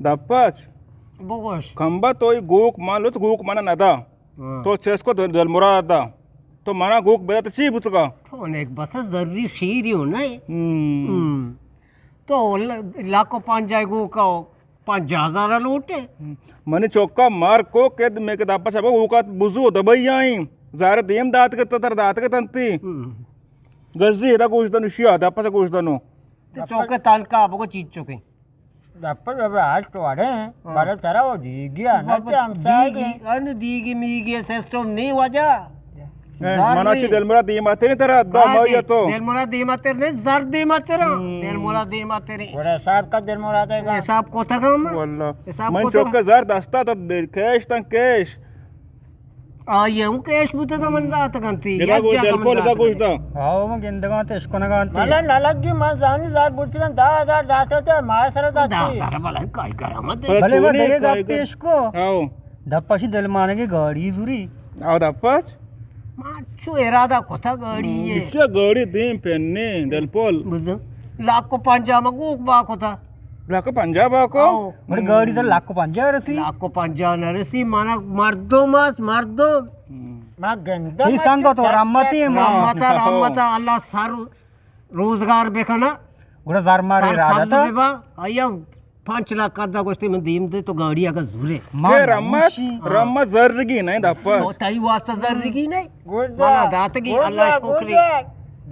Dapat. Bogos. Kamba toy guk malut guk mana nada. तो चेस्को दलमुरा था तो माना गुक बेटा तो ची बुतका तो एक बस जरूरी शीरी हो नहीं तो लाखों 5 गो का 5,000 लूटे मने चौका मार को के मैं के दापा सब उका बुजू दबई आई जार देम दात के तर दात के तंती गजी दा कुछ दनु शिया दापा से कुछ दनु तो चौके तान का अब को चीज चौके दापा अब आज तो आ रहे हैं बारे तेरा वो दी गया ना हम दीगी मीगी सिस्टम नहीं वजह मना ची दलमुरा दी माते ने तेरा दा भाई तो दलमुरा दी माते ने जर दी माते रा दलमुरा दी माते रे बड़ा साहब का दलमुरा देगा हिसाब को था हम वल्ला मन चौका जार दस्ता तो कैश तक कैश ये हूं कैश बुते का मन दात कंती या दलपोल का कुछ दा आओ मैं गिंदगा ते इसको ना गांती मला नलगी मैं जानी जार बुर्चन 10,000 दाते थे मार सर दाते 10,000 भला काय करा मत भले मैं देगा इसको आओ दप्पाशी दल माने की गाड़ी जुरी आओ दप्पा माचो इरादा कोथा गाड़ी ये इससे गाड़ी देम पेन्ने दलपोल बुझ लाख को पंजा में गोक बा कोथा लाख पंजाब को मेरी गाड़ी तो लाख को 5,000 रसी लाख को 5,000 रसी माना मर्दो मैं गंदा ही संग तो रामती रामता अल्लाह सारू रोजगार बेखना गुड़ा जार मारे राजा था बेबा आया 5 लाख करदा गोष्टी में दीम दे तो गाड़ी अगर जुरे के रम्मत जर्रगी नहीं दप्पा तो ताई वास्ता जर्रगी नहीं माना दातगी अल्लाह शुक्री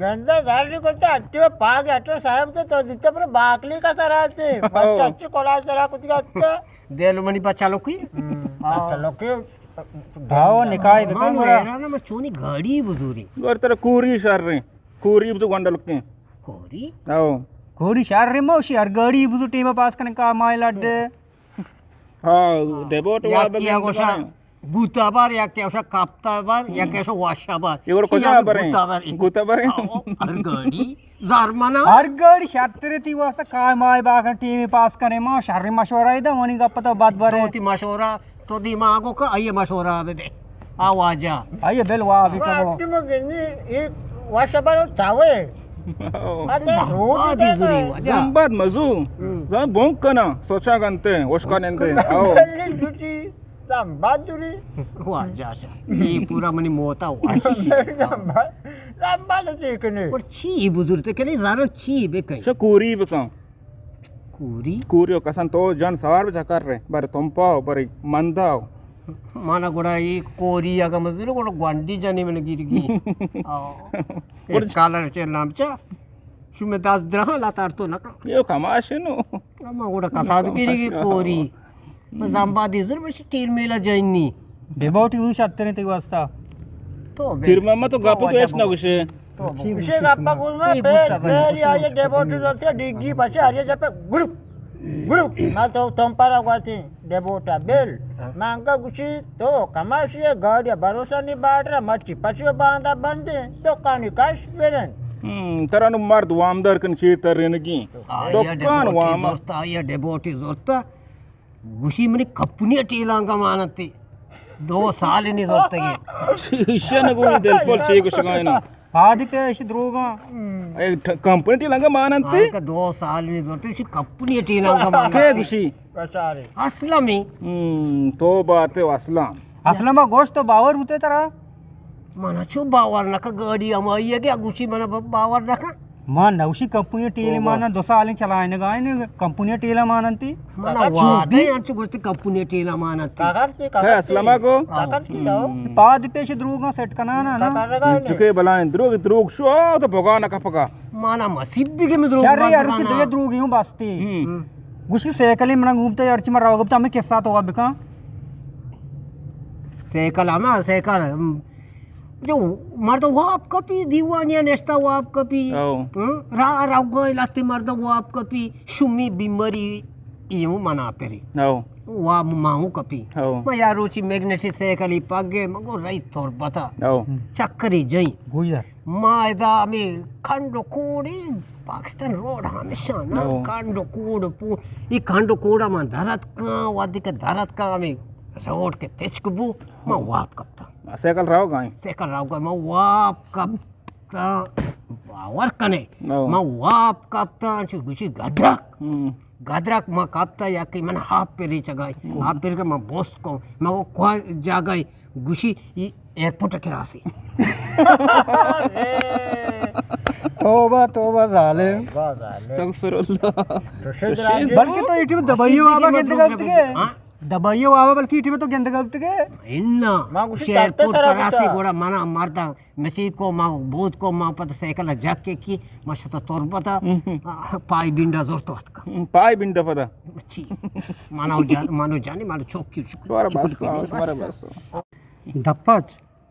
गंदा झाली करते अट्टे पाग अट्टे साहेब तो दिते पर बाकली का सराते बच्चा अच्छे कोलाज सरा कुछ का देलो मनी बच्चा लोग की अच्छा लोग भाव निकाय मानो यार ना मैं चोनी गाड़ी बुजुरी और तेरा कूरी शर रे कूरी तो गंडल के कोरी आओ कोरी शार रे मौसी यार गाड़ी बुजु टीम पास करने का माइल अड्डे हां डेबोट या किया गोशा गुता बार या केशा कापता बार या केशा वाशा बार एवढं कोणा बरे गुता बरे हर गाड़ी जारमाना हर गाड़ी शात्रे ती वास्ता काय माय बागन टीम पास करे मा शारी मशवरा इदा वनी गप्पा तो बात बारे तो ती मशवरा तो दिमागो का आइए मशवरा आवे दे आवाजा आइए बेल वा अभी कबो टीम गनी एक वाशा बार तावे जंबाद मजू जन बोंक कना सोचा गंते ओशका नेंते आओ बादुरी हुआ जाशा ये पूरा मनी मोता हुआ लंबा चीकने और छी बुजुर्ग ते कने जानो छी बे कहीं से कूरी बका कूरी कसन तो जन सवार बचा कर रहे बारे तुम पाओ बारे मंदाओ माना गोड़ा ये कोरी अगर मजदूर गोड़ा ग्वांडी जाने में गिरगी और कालर चे नाम चा शुमे 10 द्रह लातार तो ना यो कमाशे नो अम्मा गोड़ा कसाद गिरगी कोरी मजांबा दिजुर में स्टील मेला जाइनी डेबोटी उस शात्रे ती वास्ता तो फिर मम्मा तो गापो तो ना कुछ तो विषय गप्पा गुलमा पेर या ये डेबोटी जते डिग्गी पछे हरिया जपे गुरु मैं तो तुम पर आवाती डेबोटा बेल मांगा गुची तो कमाशी गाड़ी भरोसा नहीं बाड़ रहा मच्छी पछे बांधा बंदे तो कानी काश बेरन तरा नु मर्द वामदर कन चीर तरने की तो कान वाम जोरता या डेबोटी जोरता गुशी मने कपनी टीलांगा मानती 2 साल नहीं जोरता ये शिष्य ने कोई दिलपोल चे कुछ गायना आदि के इस द्रोगा एक कंपनी टीलांगा मानती का 2 साल नहीं जोरते उसी कपनी टीलांगा मानती के गुशी बेचारे असलमी तो बात है असलमा गोश्त तो बावर होते तरा मना छो बावर नका गाड़ी अमाई है क्या गुशी मना बावर नका मां नवशी कंपनी टील माना 2 साल चलाने गायने कंपनी टीला मानती मना वादे अंच गोष्टी कंपनी टीला मानती है असलमा को पाद पेश द्रोगा सेट कनाना ना चुके बलाएं द्रोग शो तो भगाना का पका माना मसीबी के में द्रोग शर्री यार की दे द्रोग यूं बसती गुशी सेकली मना घूमते यार ची मरा गप्ता में किस्सा तो बिका सेकला में सेकल जो मर्द वाप कपी दीवानिया नेस्ता वाप कपी रा राव गय लाते मर्द वाप कपी शुमी बीमारी यूं मना पेरी वा माहू कपी मैं यार रोची मैग्नेटिक साइकिल पागे मगो रही तोर बता चक्करी जई गुइया मायदा में खंडो कोड़ी पाकिस्तान रोड हमेशा ना खंडो कोड़ पू ई खंडो कोड़ा में धरत का वादी के धरत का में रोड के तेजकबू मैं वाप कपता साइकिल राव गाय मैं वाप कपता वावर कने मैं वाप कपता गुशी गादराक मा कापता या कि मन हाफ पेरी चगाई हाफ पेरी का मा बोस्ट को मा को क्वा जागाई गुशी एयरपोर्ट के रासी तोबा झाले अस्तगफिरुल्लाह बल्कि तो इटी में दबाइयो आवा गेंद गलत के दबाइयो आवा बल्कि इटी में तो गेंद गलत के इन्ना मा गुशी एयरपोर्ट तात्ते का सरा रासी बिता। गोड़ा माना मारता नसीब को मा बोध को मा पता साइकिल जाके की मा शता तोरबता पाई बिंडा जोर तो हत का पाय बिंड पदा अच्छी मानो जाने मानो चौकी तुम्हारा बस दप्पच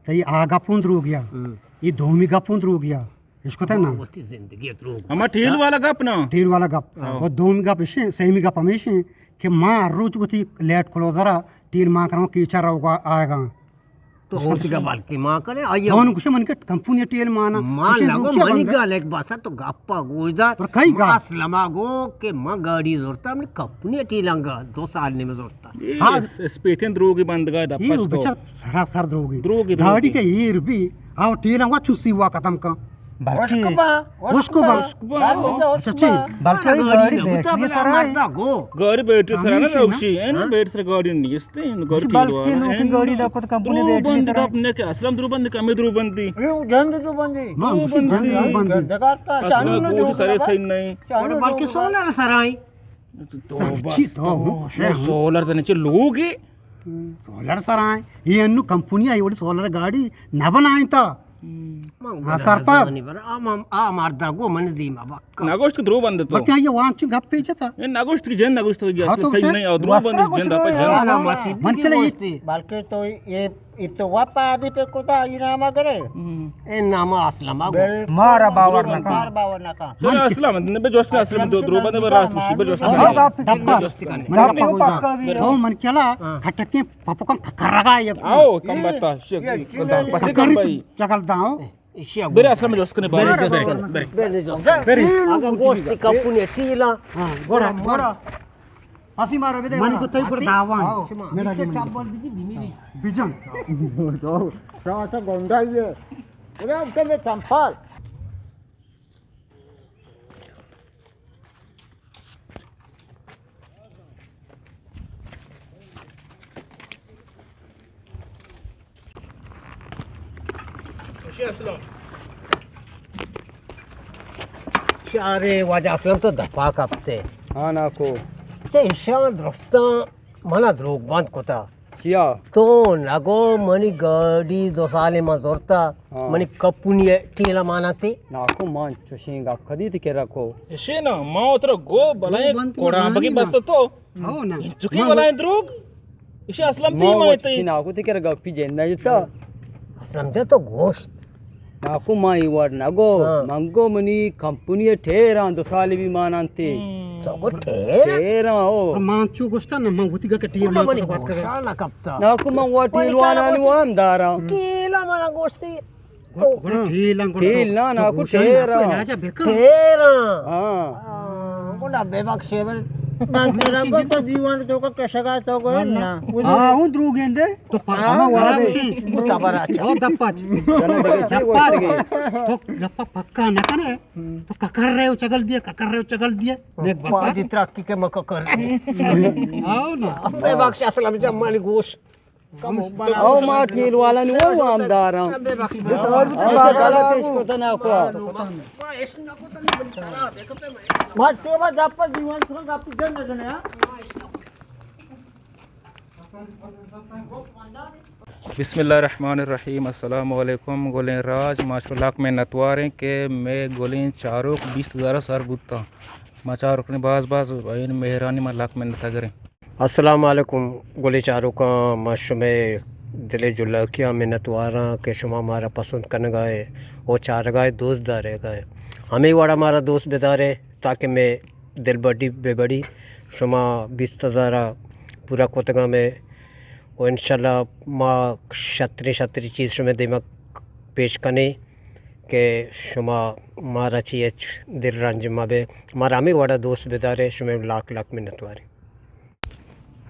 तो ये आगा पुंद रो गया ये धोमी का पुंद रो गया इसको था ना होती जिंदगी रोग हमारा ठील वाला गप ना टीर वाला गप और धोमी गप इसे सेमी गप हमेशा कि माँ रोज को थी लेट खोलो जरा टीर माँ करो कीचड़ होगा आएगा तो होती का बाल की माँ करे आइए दोनों कुछ मन के कंपनी टीर माना माँ लगो मनी गाल एक बासा तो गप्पा गोजदा पर कई गा लमागो के माँ गाड़ी जोरता हमने कपनी टीलंगा 2 साल ने में जोरता हाँ स्पेथियन द्रोगी बंद गए ये दप्पस तो बेचारा सरा सर द्रोगी द्रोगी गाड़ी के ये भी आओ टीर हुआ चुसी हुआ खत्म का उसको बा उसको बा चाची बल्कि गाड़ी बैटरी सर मारता गो गाड़ी बैटरी सर ना रोक्षी है ना बैटरी सर गाड़ी नहीं इसते इन गाड़ी ठील वाला गाड़ी दाखो तो कंपनी बंद अपने के असलम द्रुबंद कमे द्रुबंदी जंद जो बंदी माँ उसी जंग बंदी जगत का शानी असलम नो कोई सारे सही नहीं बल्कि सोलर सराई सच्ची तो सोलर से नीचे लोग ही सोलर सर आए ये अन्नू कंपनी आई बड़ी सोलर गाड़ी न बनाई था हाँ सर पर आ मारता गो मन दी मा बक्का नागोस्ट के द्रुबंद तो क्या ये वहाँ चुप गप पे था ये नागोस्ट की जन नागोस्ट हो गया हाँ, तो सही उसे- नहीं और द्रुबंद जन दापा जन मन चले ये बल्कि तो ये तो वापा आदि पे कोता इनामा करे ए नामा असलम गो मारा बावर ना का मार बावर ना का चलो असलम ने बे जोश के असलम द्रुबंद में रात मुसीबत जोश मन का तो मन केला खटके पापा को करगा ये आओ कम बता पसे कम भाई चकल दाओ इशिया बेरे असलम जोश के बारे बेरे बेरे जो आगा गोश्त कंपनी टीला गोड़ा गोड़ा हंसी मारो बे मन को तई पर दावा मेरा मेरा चावल बिजी बिमेरी बिजन साथ गोंडा ये अरे अब तो मैं संभाल अरे वाजा असलम तो धपा कापते हाँ ना को से ईशान रस्ता मना द्रोग बंद कोता किया तो लगो मनी गाड़ी 2 साल में जोरता मनी कपुनी टीला मानाते नाको मान चुशिंगा कदी के रखो इसे ना मां उतर गो बलाए कोड़ा बकी बस तो हो ना चुकी बलाए द्रुग इसे असलम ती मायते नाको के गप्पी जेंदा जिता समझे तो गोश्त नाको माई वाड नगो मंगो मनी कंपनी ठेरा 2 साल भी मानंती तो गो ठेर ठेरा ओ मांचू गोस्ता ना मंगुती का टीर ना मनी गोशाला कपता नाको मंग वा टील वाला नि वाम दारा टीला मना गोश्ती टील ना नाको ठेरा ठेरा हां गोड़ा बेबाक सेवन तेरा तो जीवन तो का कैसे का तो कोई ना हां हूं द्रू गेंदे तो पामा वाला दे मुताबरा अच्छा ओ दप्पाच जने देखे छी गोस्ट के तो गप्पा पक्का न करे तो ककर रहे हो चगल दिए नेक बस पादी तरक्की के मक कर आओ ना बेबाक से असलम जमाली गोश्त कम बना ओ मा टील वाला नि वो आमदार बेबाक ऐसा गलत इसको तो ना को मत तो बस आप जीवन तो आप जन जन है बिस्मिल्लाहिर्रहमानिर्रहीम अस्सलाम वालेकुम गोलें राज माशाल्लाह में नतवारें के मैं गोलें चारों 20,000 सर बुत्ता माचार अपने बाज इन मेहरानी में लाख में नता करें अस्सलाम वालेकुम गोली चारों का माश में दिले जुल्ला किया मिन्नत वारा के शुमा हमारा पसंद करने गए वो 4 गए दोस्त दारे गए हमें वाड़ा हमारा दोस्त बेदारे ताकि मैं दिल बड़ी बेबड़ी शुमा 20,000 पूरा कोतगा में वो इंशाल्लाह माँ छतरी चीज़ में दिमाग पेश करने के शुमा मारा चाहिए दिल रंज माबे हमारा हमें वाड़ा दोस्त बेदारे शुमे लाख मिन्नत वारे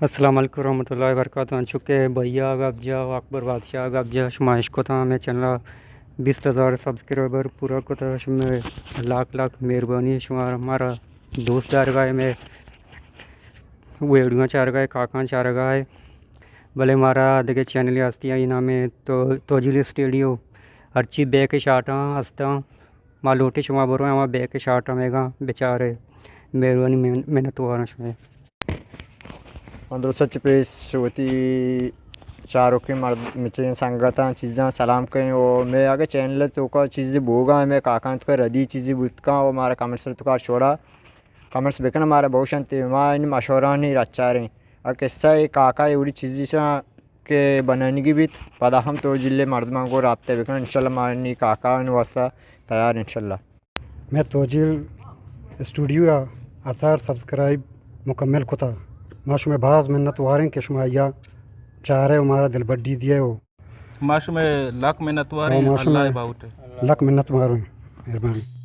अस्सलाम वालेकुम रहमतुल्लाहि व बरकातहू चुके भैया गब्जा अकबर बादशाह गब्जा शुमाइश को था हमें चैनल 20,000 सब्सक्राइबर पूरा को था शुमे लाख मेहरबानी शुमार हमारा दोस्त दार गाय में वेड़ियाँ चार गए काका चार गए भले हमारा देखे चैनल हस्ती आई ना में तो जिले स्टेडियो हरची बे के शाटा हंसता माँ लोटे शुमा बरो हमारा बे के शाटा मेगा बेचारे मेहरबानी मेहनत हुआ में अंदर पेश होती चारों के मर्द मिचन संगता चीज़ें सलाम करें और मैं आगे चैनल तो का चीज़ें भोगा मैं काकांत का रदी चीज़ें बुतका और हमारा कमेंट्स तो का छोड़ा कमेंट्स बेकन हमारा बहुत शांति माँ इन मशवरा नहीं रचा रहे और किस्सा ये काका एवरी चीज़ें के बनाने की भी पता हम तो जिले मर्दमा को राब्ते बेकन इंशाल्लाह मारनी काका वास्ता तैयार इंशाल्लाह मैं तोजिल स्टूडियो आसार सब्सक्राइब मुकम्मल कोता माशु में बाज मिन्नत वारें के शुमाया चाह रहे हमारा दिल बड्डी दिए हो माशु में लाख मेहनत वारी माशु अल्लाह में बाउट लक मिन्नत मारो मेहरबानी।